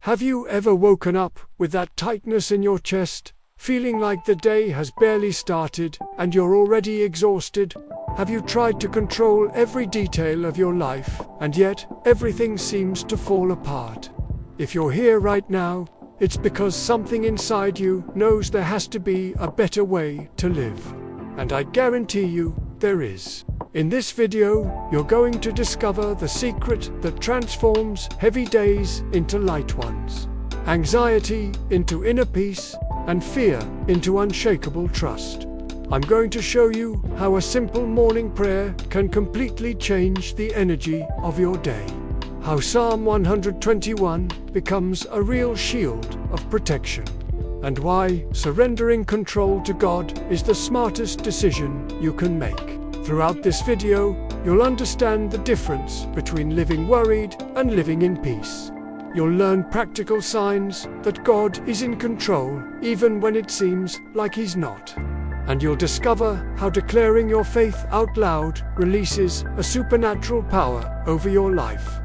Have you ever woken up with that tightness in your chest, feeling like the day has barely started and you're already exhausted? Have you tried to control every detail of your life, and yet everything seems to fall apart? If you're here right now, it's because something inside you knows there has to be a better way to live. And I guarantee you, there is. In this video, you're going to discover the secret that transforms heavy days into light ones, anxiety into inner peace, and fear into unshakable trust. I'm going to show you how a simple morning prayer can completely change the energy of your day. How Psalm 121 becomes a real shield of protection. And why surrendering control to God is the smartest decision you can make. Throughout this video, you'll understand the difference between living worried and living in peace. You'll learn practical signs that God is in control, even when it seems like He's not. And you'll discover how declaring your faith out loud releases a supernatural power over your life.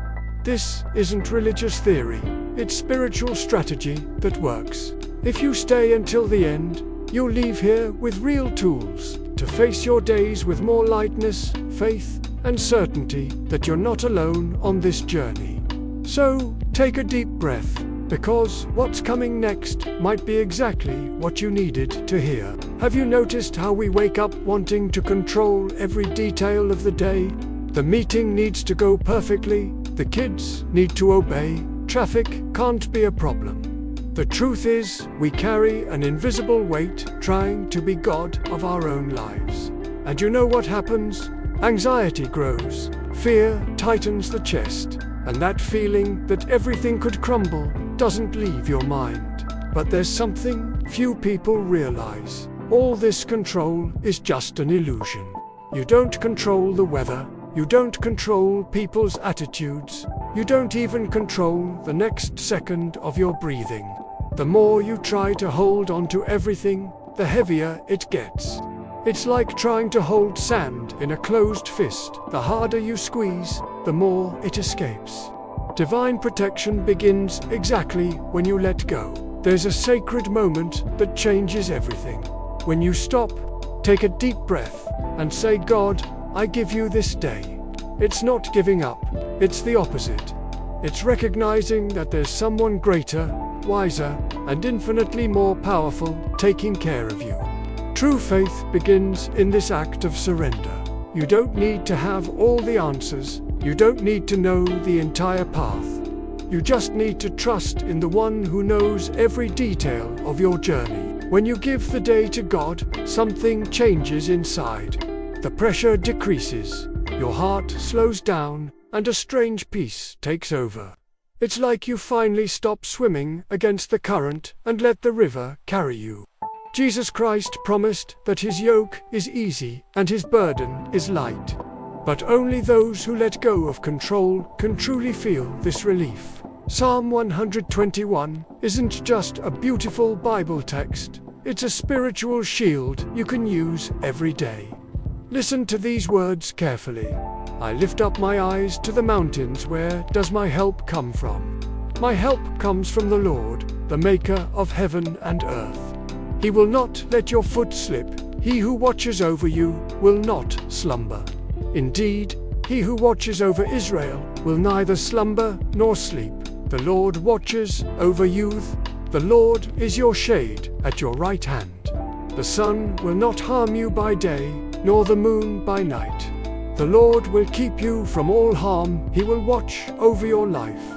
This isn't religious theory, it's spiritual strategy that works. If you stay until the end, you'll leave here with real tools to face your days with more lightness, faith, and certainty that you're not alone on this journey. So, take a deep breath, because what's coming next might be exactly what you needed to hear. Have you noticed how we wake up wanting to control every detail of the day? The meeting needs to go perfectly, the kids need to obey, traffic can't be a problem. The truth is, we carry an invisible weight trying to be God of our own lives. And you know what happens? Anxiety grows, fear tightens the chest, and that feeling that everything could crumble doesn't leave your mind. But there's something few people realize. All this control is just an illusion. You don't control the weather, you don't control people's attitudes, you don't even control the next second of your breathing. The more you try to hold on to everything, the heavier it gets. It's like trying to hold sand in a closed fist. The harder you squeeze, the more it escapes. Divine protection begins exactly when you let go. There's a sacred moment that changes everything. When you stop, take a deep breath, and say, God, I give you this day. It's not giving up, it's the opposite. It's recognizing that there's someone greater, wiser, and infinitely more powerful taking care of you. True faith begins in this act of surrender. You don't need to have all the answers. You don't need to know the entire path. You just need to trust in the one who knows every detail of your journey. When you give the day to God, something changes inside. The pressure decreases, your heart slows down, and a strange peace takes over. It's like you finally stop swimming against the current and let the river carry you. Jesus Christ promised that His yoke is easy and His burden is light. But only those who let go of control can truly feel this relief. Psalm 121 isn't just a beautiful Bible text, it's a spiritual shield you can use every day. Listen to these words carefully. I lift up my eyes to the mountains. Where does my help come from? My help comes from the Lord, the maker of heaven and earth. He will not let your foot slip. He who watches over you will not slumber. Indeed, He who watches over Israel will neither slumber nor sleep. The Lord watches over you. The Lord is your shade at your right hand. The sun will not harm you by day, nor the moon by night. The Lord will keep you from all harm. He will watch over your life.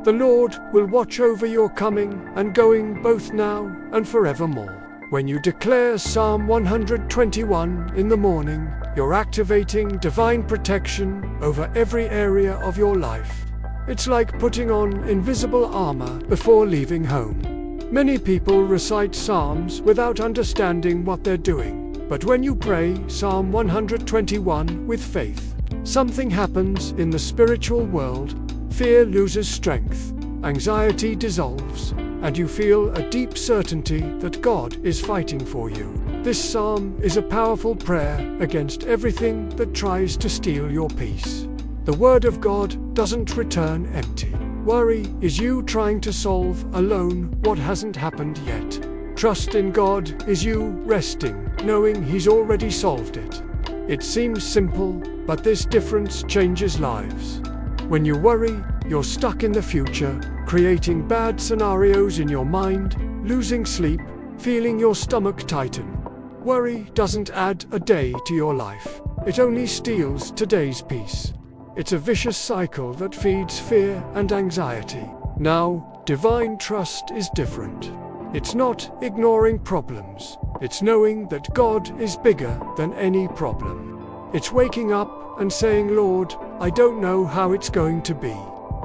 The Lord will watch over your coming and going, both now and forevermore. When you declare Psalm 121 in the morning, you're activating divine protection over every area of your life. It's like putting on invisible armor before leaving home. Many people recite Psalms without understanding what they're doing. But when you pray Psalm 121 with faith, something happens in the spiritual world. Fear loses strength, anxiety dissolves, and you feel a deep certainty that God is fighting for you. This psalm is a powerful prayer against everything that tries to steal your peace. The Word of God doesn't return empty. Worry is you trying to solve alone what hasn't happened yet. Trust in God is you resting, knowing He's already solved it. It seems simple, but this difference changes lives. When you worry, you're stuck in the future, creating bad scenarios in your mind, losing sleep, feeling your stomach tighten. Worry doesn't add a day to your life. It only steals today's peace. It's a vicious cycle that feeds fear and anxiety. Now, divine trust is different. It's not ignoring problems. It's knowing that God is bigger than any problem. It's waking up and saying, Lord, I don't know how it's going to be,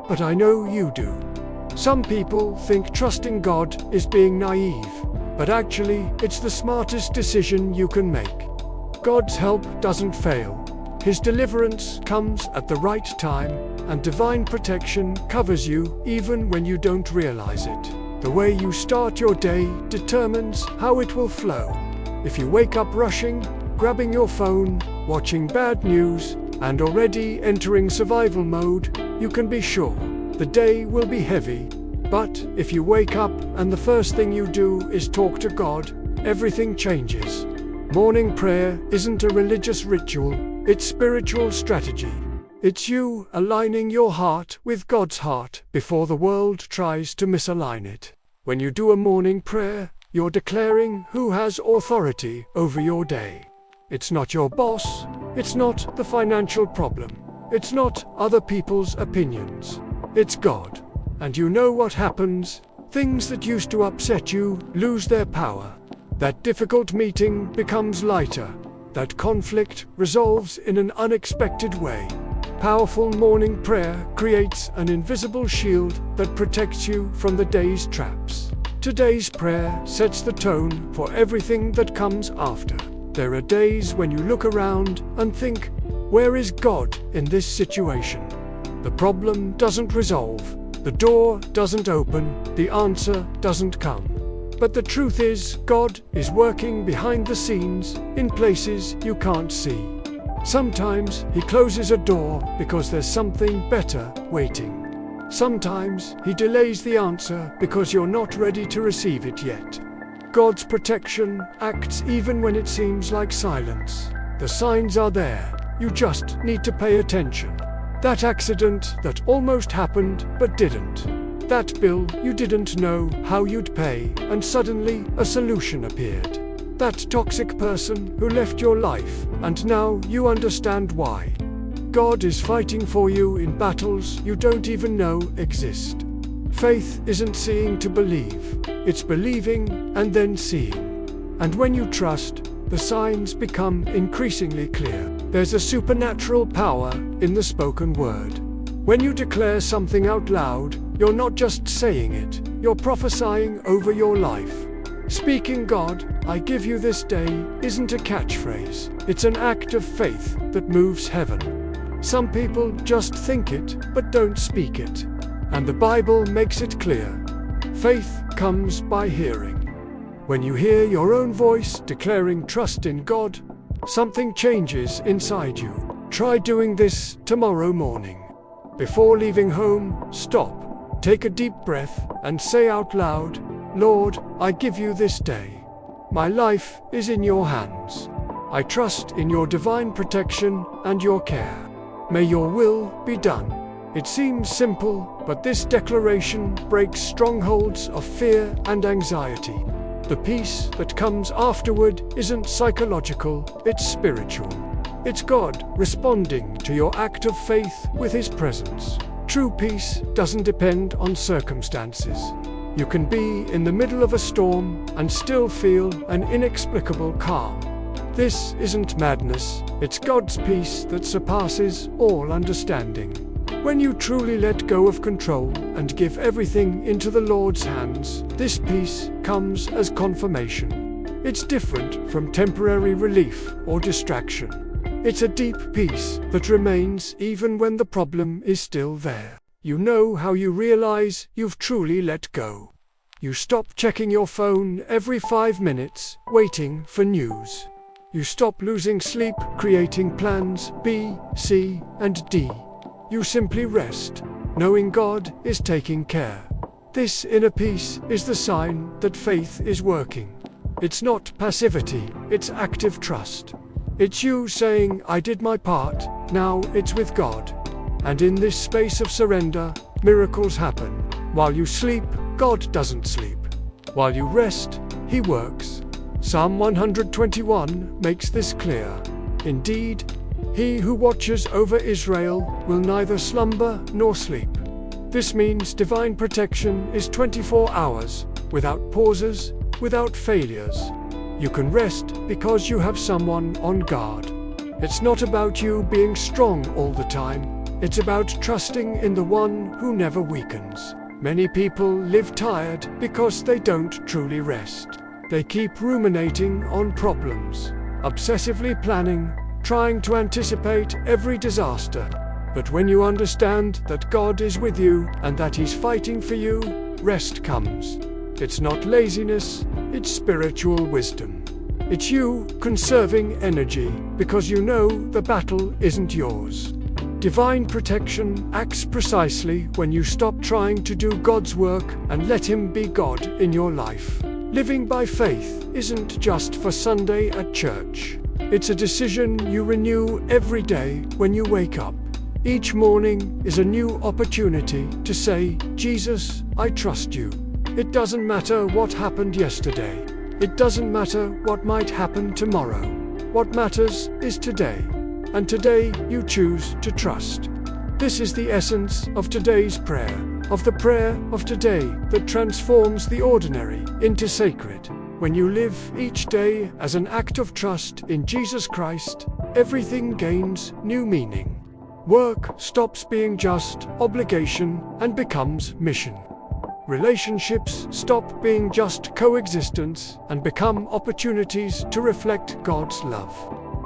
but I know you do. Some people think trusting God is being naive, but actually, it's the smartest decision you can make. God's help doesn't fail. His deliverance comes at the right time, and divine protection covers you even when you don't realize it. The way you start your day determines how it will flow. If you wake up rushing, grabbing your phone, watching bad news, and already entering survival mode, you can be sure the day will be heavy. But if you wake up and the first thing you do is talk to God, everything changes. Morning prayer isn't a religious ritual, it's spiritual strategy. It's you aligning your heart with God's heart before the world tries to misalign it. When you do a morning prayer, you're declaring who has authority over your day. It's not your boss, it's not the financial problem, it's not other people's opinions, it's God. And you know what happens? Things that used to upset you lose their power. That difficult meeting becomes lighter. That conflict resolves in an unexpected way. Powerful morning prayer creates an invisible shield that protects you from the day's traps. Today's prayer sets the tone for everything that comes after. There are days when you look around and think, where is God in this situation? The problem doesn't resolve. The door doesn't open, the answer doesn't come. But the truth is, God is working behind the scenes, in places you can't see. Sometimes He closes a door because there's something better waiting. Sometimes He delays the answer because you're not ready to receive it yet. God's protection acts even when it seems like silence. The signs are there, you just need to pay attention. That accident that almost happened but didn't. That bill you didn't know how you'd pay, and suddenly a solution appeared. That toxic person who left your life, and now you understand why. God is fighting for you in battles you don't even know exist. Faith isn't seeing to believe, it's believing and then seeing. And when you trust, the signs become increasingly clear. There's a supernatural power in the spoken word. When you declare something out loud, you're not just saying it, you're prophesying over your life. Speaking God, I give you this day, isn't a catchphrase. It's an act of faith that moves heaven. Some people just think it, but don't speak it. And the Bible makes it clear. Faith comes by hearing. When you hear your own voice declaring trust in God, something changes inside you. Try doing this tomorrow morning. Before leaving home, stop, take a deep breath, and say out loud, Lord, I give you this day. My life is in your hands. I trust in your divine protection and your care. May your will be done. It seems simple, but this declaration breaks strongholds of fear and anxiety. The peace that comes afterward isn't psychological, it's spiritual. It's God responding to your act of faith with His presence. True peace doesn't depend on circumstances. You can be in the middle of a storm and still feel an inexplicable calm. This isn't madness, it's God's peace that surpasses all understanding. When you truly let go of control and give everything into the Lord's hands, this peace comes as confirmation. It's different from temporary relief or distraction. It's a deep peace that remains even when the problem is still there. You know how you realize you've truly let go. You stop checking your phone every 5 minutes, waiting for news. You stop losing sleep, creating plans B, C, and D. You simply rest, knowing God is taking care. This inner peace is the sign that faith is working. It's not passivity, it's active trust. It's you saying, I did my part, now it's with God. And in this space of surrender, miracles happen. While you sleep, God doesn't sleep. While you rest, He works. Psalm 121 makes this clear. Indeed, He who watches over Israel will neither slumber nor sleep. This means divine protection is 24 hours, without pauses, without failures. You can rest because you have someone on guard. It's not about you being strong all the time. It's about trusting in the one who never weakens. Many people live tired because they don't truly rest. They keep ruminating on problems, obsessively planning, trying to anticipate every disaster. But when you understand that God is with you and that He's fighting for you, rest comes. It's not laziness, it's spiritual wisdom. It's you conserving energy because you know the battle isn't yours. Divine protection acts precisely when you stop trying to do God's work and let Him be God in your life. Living by faith isn't just for Sunday at church. It's a decision you renew every day when you wake up. Each morning is a new opportunity to say, Jesus, I trust you. It doesn't matter what happened yesterday. It doesn't matter what might happen tomorrow. What matters is today. And today you choose to trust. This is the essence of today's prayer, of the prayer of today that transforms the ordinary into sacred. When you live each day as an act of trust in Jesus Christ, everything gains new meaning. Work stops being just obligation and becomes mission. Relationships stop being just coexistence and become opportunities to reflect God's love.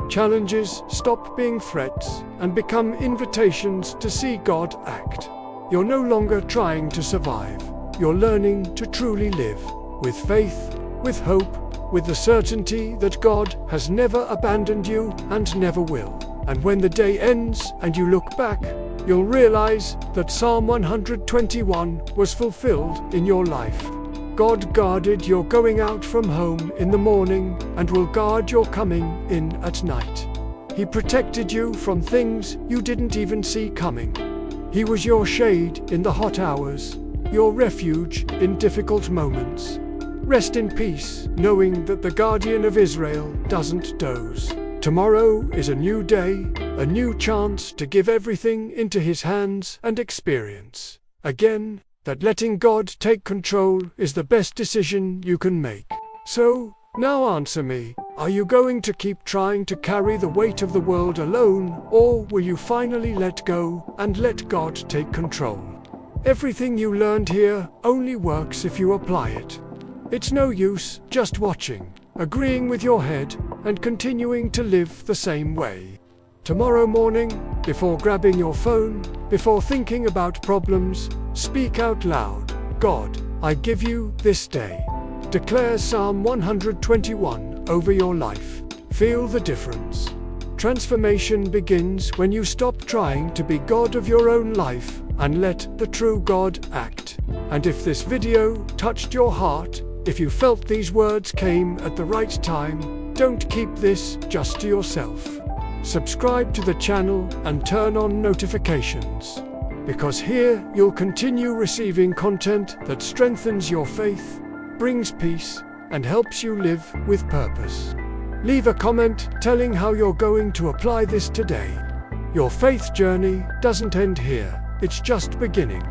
Challenges stop being threats and become invitations to see God act. You're no longer trying to survive. You're learning to truly live, with faith, with hope, with the certainty that God has never abandoned you and never will. And when the day ends and you look back, you'll realize that Psalm 121 was fulfilled in your life. God guarded your going out from home in the morning and will guard your coming in at night. He protected you from things you didn't even see coming. He was your shade in the hot hours, your refuge in difficult moments. Rest in peace, knowing that the guardian of Israel doesn't doze. Tomorrow is a new day, a new chance to give everything into His hands and experience. Again, that letting God take control is the best decision you can make. So, now answer me, are you going to keep trying to carry the weight of the world alone, or will you finally let go and let God take control? Everything you learned here only works if you apply it. It's no use just watching, agreeing with your head, and continuing to live the same way. Tomorrow morning, before grabbing your phone, before thinking about problems, speak out loud, God, I give you this day. Declare Psalm 121 over your life. Feel the difference. Transformation begins when you stop trying to be God of your own life and let the true God act. And if this video touched your heart, if you felt these words came at the right time, don't keep this just to yourself. Subscribe to the channel and turn on notifications, because here you'll continue receiving content that strengthens your faith, brings peace, and helps you live with purpose. Leave a comment telling how you're going to apply this today. Your faith journey doesn't end here, it's just beginning.